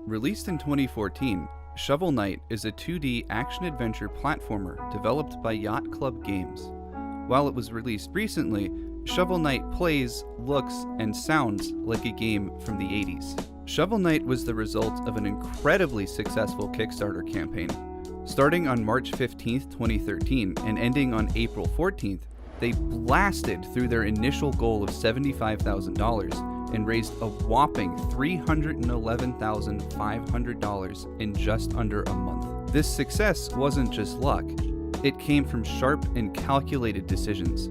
Released in 2014, Shovel Knight is a 2D action-adventure platformer developed by Yacht Club Games. While it was released recently, Shovel Knight plays, looks, and sounds like a game from the 80s. Shovel Knight was the result of an incredibly successful Kickstarter campaign. Starting on March 15th, 2013, and ending on April 14th, they blasted through their initial goal of $75,000 and raised a whopping $311,500 in just under a month. This success wasn't just luck, it came from sharp and calculated decisions.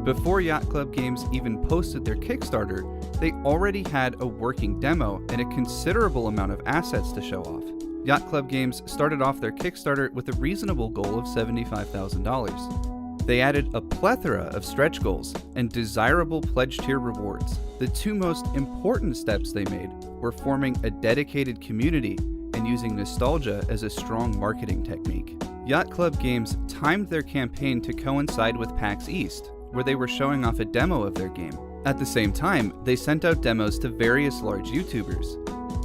Before Yacht Club Games even posted their Kickstarter, they already had a working demo and a considerable amount of assets to show off. Yacht Club Games started off their Kickstarter with a reasonable goal of $75,000. They added a plethora of stretch goals and desirable pledge tier rewards. The two most important steps they made were forming a dedicated community and using nostalgia as a strong marketing technique. Yacht Club Games timed their campaign to coincide with PAX East, where they were showing off a demo of their game. At the same time, they sent out demos to various large YouTubers.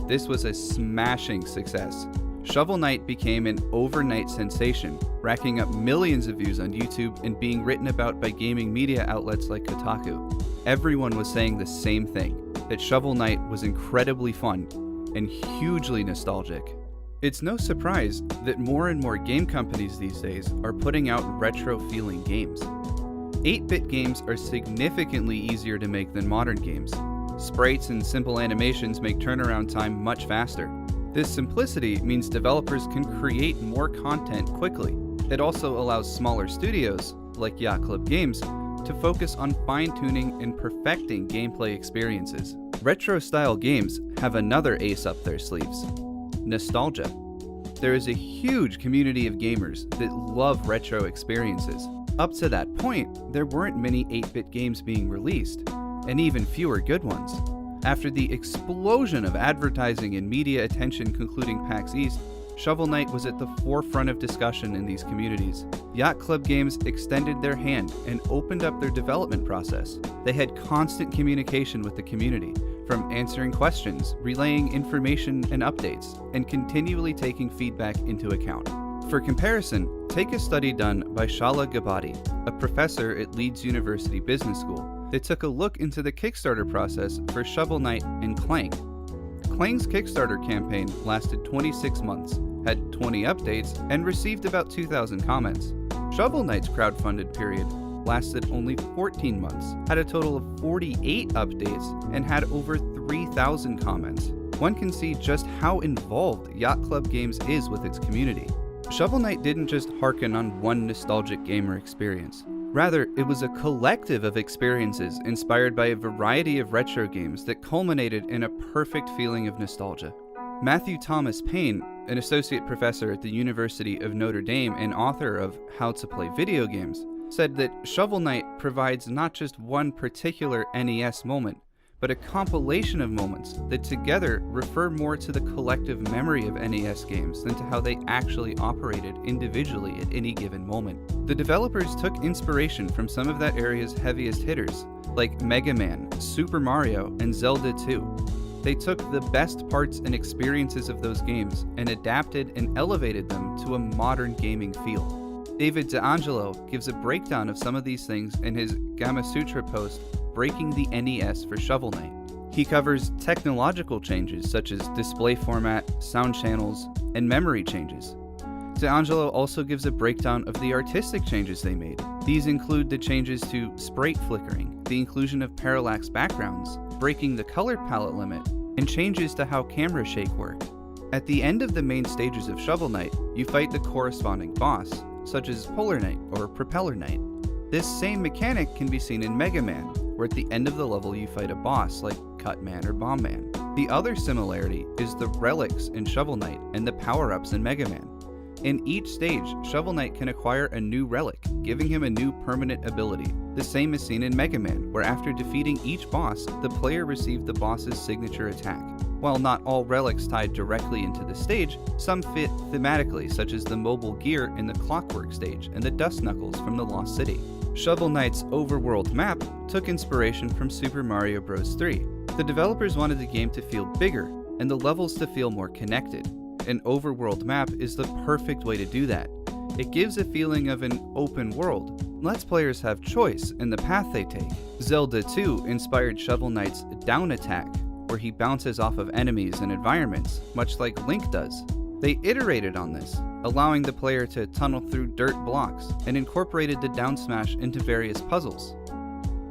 This was a smashing success. Shovel Knight became an overnight sensation, racking up millions of views on YouTube and being written about by gaming media outlets like Kotaku. Everyone was saying the same thing, that Shovel Knight was incredibly fun and hugely nostalgic. It's no surprise that more and more game companies these days are putting out retro-feeling games. 8-bit games are significantly easier to make than modern games. Sprites and simple animations make turnaround time much faster. This simplicity means developers can create more content quickly. It also allows smaller studios, like Yacht Club Games, to focus on fine-tuning and perfecting gameplay experiences. Retro-style games have another ace up their sleeves: nostalgia. There is a huge community of gamers that love retro experiences. Up to that point, there weren't many 8-bit games being released, and even fewer good ones. After the explosion of advertising and media attention concluding PAX East, Shovel Knight was at the forefront of discussion in these communities. Yacht Club Games extended their hand and opened up their development process. They had constant communication with the community, from answering questions, relaying information and updates, and continually taking feedback into account. For comparison, take a study done by Shala Gabati, a professor at Leeds University Business School. They took a look into the Kickstarter process for Shovel Knight and Clang. Clang's Kickstarter campaign lasted 26 months, had 20 updates, and received about 2,000 comments. Shovel Knight's crowdfunded period lasted only 14 months, had a total of 48 updates, and had over 3,000 comments. One can see just how involved Yacht Club Games is with its community. Shovel Knight didn't just harken on one nostalgic gamer experience. Rather, it was a collective of experiences inspired by a variety of retro games that culminated in a perfect feeling of nostalgia. Matthew Thomas Payne, an associate professor at the University of Notre Dame and author of How to Play Video Games, said that Shovel Knight provides not just one particular NES moment, but a compilation of moments that together refer more to the collective memory of NES games than to how they actually operated individually at any given moment. The developers took inspiration from some of that area's heaviest hitters, like Mega Man, Super Mario, and Zelda 2. They took the best parts and experiences of those games and adapted and elevated them to a modern gaming feel. David D'Angelo gives a breakdown of some of these things in his Gamasutra post, Breaking the NES for Shovel Knight. He covers technological changes such as display format, sound channels, and memory changes. D'Angelo also gives a breakdown of the artistic changes they made. These include the changes to sprite flickering, the inclusion of parallax backgrounds, breaking the color palette limit, and changes to how camera shake worked. At the end of the main stages of Shovel Knight, you fight the corresponding boss, such as Polar Knight or Propeller Knight. This same mechanic can be seen in Mega Man, where at the end of the level you fight a boss like Cut Man or Bomb Man. The other similarity is the relics in Shovel Knight and the power-ups in Mega Man. In each stage, Shovel Knight can acquire a new relic, giving him a new permanent ability. The same is seen in Mega Man, where after defeating each boss, the player received the boss's signature attack. While not all relics tied directly into the stage, some fit thematically, such as the mobile gear in the Clockwork stage and the Dust Knuckles from the Lost City. Shovel Knight's overworld map took inspiration from Super Mario Bros. 3. The developers wanted the game to feel bigger, and the levels to feel more connected. An overworld map is the perfect way to do that. It gives a feeling of an open world, lets players have choice in the path they take. Zelda 2 inspired Shovel Knight's down attack, where he bounces off of enemies and environments, much like Link does. They iterated on this, allowing the player to tunnel through dirt blocks, and incorporated the down smash into various puzzles.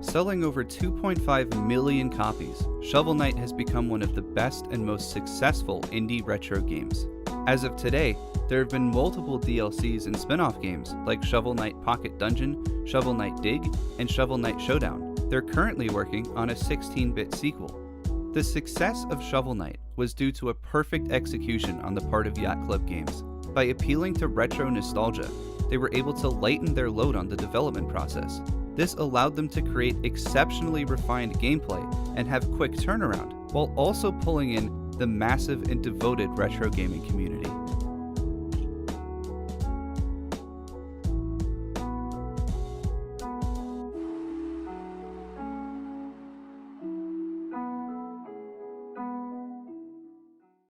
Selling over 2.5 million copies, Shovel Knight has become one of the best and most successful indie retro games. As of today, there have been multiple DLCs and spin-off games like Shovel Knight Pocket Dungeon, Shovel Knight Dig, and Shovel Knight Showdown. They're currently working on a 16-bit sequel. The success of Shovel Knight was due to a perfect execution on the part of Yacht Club Games. By appealing to retro nostalgia, they were able to lighten their load on the development process. This allowed them to create exceptionally refined gameplay and have quick turnaround, while also pulling in the massive and devoted retro gaming community.